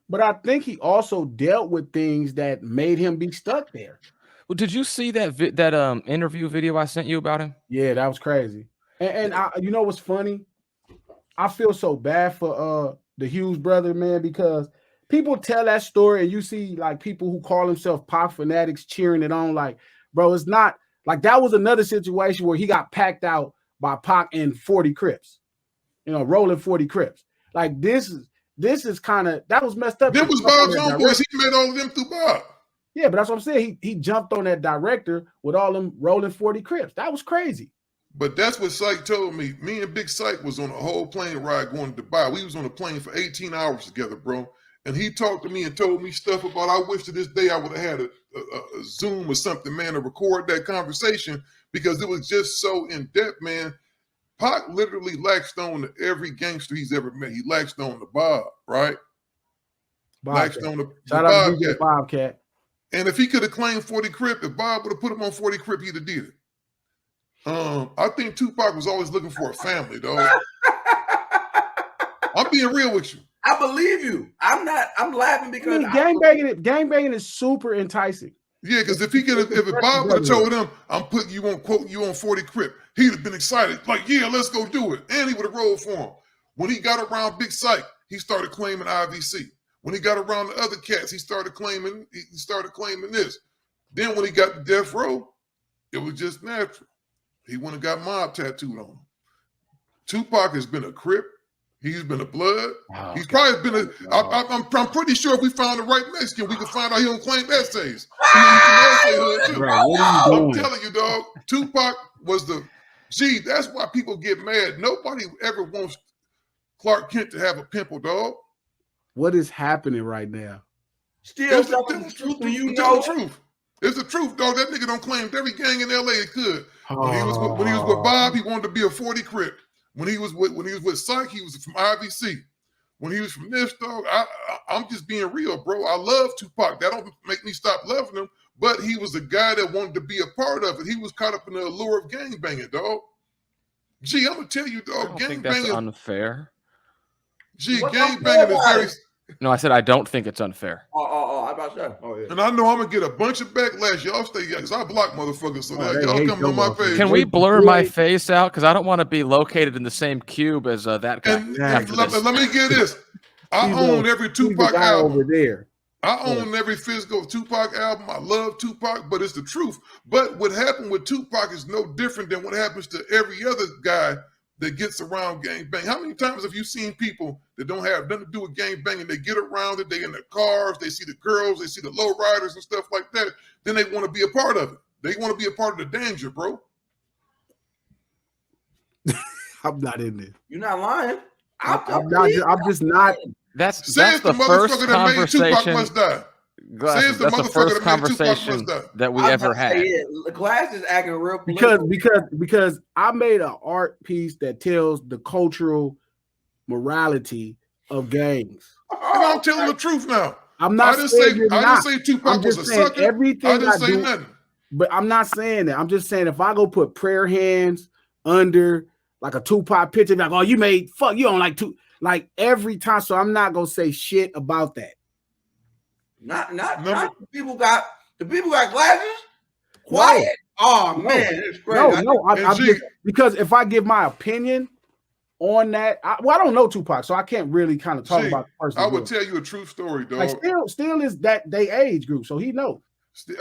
But I think he also dealt with things that made him be stuck there. Well, did you see that interview video I sent you about him? Yeah, that was crazy. And you know what's funny? I feel so bad for the Hughes brother, man, because people tell that story and you see like people who call themselves Pac fanatics cheering it on. Like, bro, it's not like that was another situation where he got packed out by Pac and 40 Crips, rolling 40 Crips. Like this is kind of that was messed up. Them was Bob's own boys. He met all of them through Bob. Yeah, but that's what I'm saying. He jumped on that director with all them rolling 40 Crips. That was crazy. But that's what Syke told me. Me and Big Syke was on a whole plane ride going to Dubai. We was on a plane for 18 hours together, bro. And he talked to me and told me stuff about, I wish to this day I would have had a Zoom or something, man, to record that conversation because it was just so in-depth, man. Pac literally latched on to every gangster he's ever met. He latched on to Bob, right? Latched on to Shout out to DJ Bobcat. And if he could have claimed 40 Crip, if Bob would have put him on 40 Crip, he'd have did it. I think Tupac was always looking for a family, dog. I'm being real with you. I believe you. I'm laughing because gangbanging is super enticing. Yeah, because if Bob would have told him, I'm putting you on, quote, you on 40 Crip, he'd have been excited. Like, yeah, let's go do it. And he would have rolled for him. When he got around Big Syke, he started claiming IVC. When he got around the other cats, he started claiming this. Then when he got to death row, it was just natural. He went and got mob tattooed on him. Tupac has been a Crip. He's been a Blood. Oh, he's probably been I'm pretty sure if we found the right Mexican, we could find out he don't claim essays. I'm telling you, dog. Tupac was that's why people get mad. Nobody ever wants Clark Kent to have a pimple, dog. What is happening right now? Still telling the truth to you, know. The truth. It's the truth, dog. That nigga don't claim every gang in LA it could. When he was with Bob, he wanted to be a 40 Crip. When he was with Syke, he was from IVC. When he was from this, dog, I'm just being real, bro. I love Tupac. That don't make me stop loving him. But he was a guy that wanted to be a part of it. He was caught up in the allure of gangbanging, dog. Gee, I'm gonna tell you, dog. Gangbanging. That's unfair. Gee, gangbanging is very. No, I said I don't think it's unfair. How about that? Oh, yeah. And I know I'm gonna get a bunch of backlash. Y'all stay, because I block motherfuckers, so y'all come on my page. Can we blur my face out? Because I don't want to be located in the same cube as that guy. And let me get this. I own every Tupac album over there. I own every physical Tupac album. I love Tupac, but it's the truth. But what happened with Tupac is no different than what happens to every other guy that gets around gangbang. How many times have you seen people that don't have nothing to do with gangbanging? They get around it, they in their cars, they see the girls, they see the low riders and stuff like that. Then they want to be a part of it. They want to be a part of the danger, bro. I'm not in there. You're not lying. I'm just not. That's the first conversation. That's the first conversation that we ever had. The class is acting real political. because I made an art piece that tells the cultural morality of gangs. And I'm telling the truth now. I'm not. I didn't say Tupac was a sucker. Everything I didn't say nothing. But I'm not saying that. I'm just saying if I go put prayer hands under like a Tupac picture, like, oh, you don't like two, like every time. So I'm not gonna say shit about that. Not the people got glasses. Quiet. Oh man, it's crazy. I'm just, because if I give my opinion on that, I don't know Tupac, so I can't really kind of talk about the person. I would tell you a true story, dog. Like Steele is that they age group, so he knows.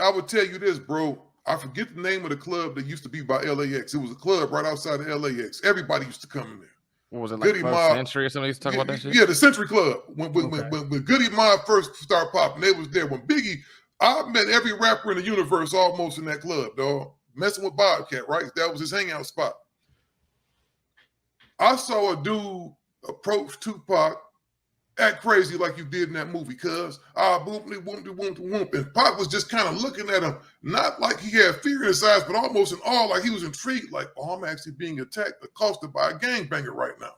I would tell you this, bro. I forget the name of the club that used to be by LAX. It was a club right outside of LAX. Everybody used to come in there. What was it, like Century or something? Used to talk about that shit? Yeah, the Century Club. When Goody Mob first started popping, they was there. When Biggie, I met every rapper in the universe almost in that club, dog. Messing with Bobcat, right? That was his hangout spot. I saw a dude approach Tupac, act crazy like you did in that movie, cuz. And Pac was just kind of looking at him, not like he had fear in his eyes, but almost in awe, like he was intrigued, like, oh, I'm actually being attacked, accosted by a gangbanger right now.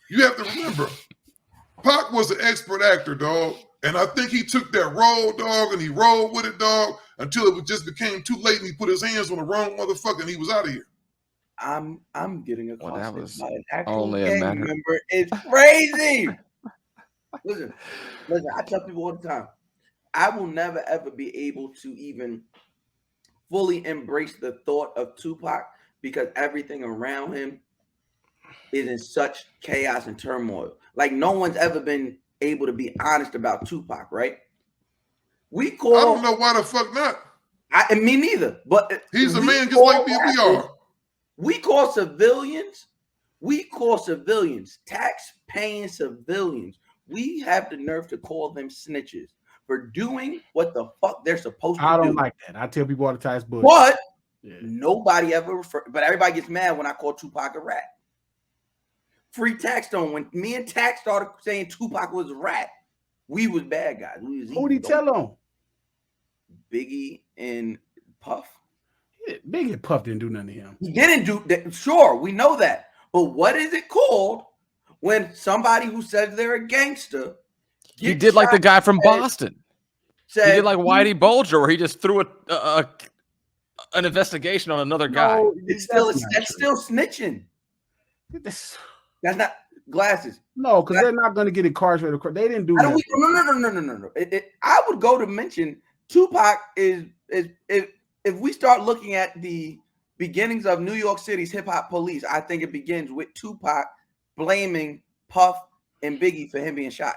You have to remember, Pac was an expert actor, dog. And I think he took that role, dog, and he rolled with it, dog, until it just became too late and he put his hands on the wrong motherfucker and he was out of here. I'm getting accosted by an actual only a gang matter. member. It's crazy. Listen. I tell people all the time, I will never ever be able to even fully embrace the thought of Tupac because everything around him is in such chaos and turmoil. Like no one's ever been able to be honest about Tupac, right? I don't know why the fuck not. Me neither. But he's a man just like we are. We call civilians, tax-paying civilians. We have the nerve to call them snitches for doing what the fuck they're supposed to do. I don't like that. I tell people all the time, but nobody ever but everybody gets mad when I call Tupac a rat. Free Tax Stone, when me and Tax started saying Tupac was a rat, we was bad guys. Who'd he tell on? Biggie and Puff. Biggie and Puff didn't do nothing to him. He didn't do that. Sure, we know that. But what is it called when somebody who says they're a gangster? He did like the guy from Boston. He did like Whitey Bulger, where he just threw an investigation on another guy. No, that's still snitching. That's not Glasses. No, because they're not going to get incarcerated. They didn't do that. No. I would go to mention Tupac is if we start looking at the beginnings of New York City's hip hop police, I think it begins with Tupac blaming Puff and Biggie for him being shot.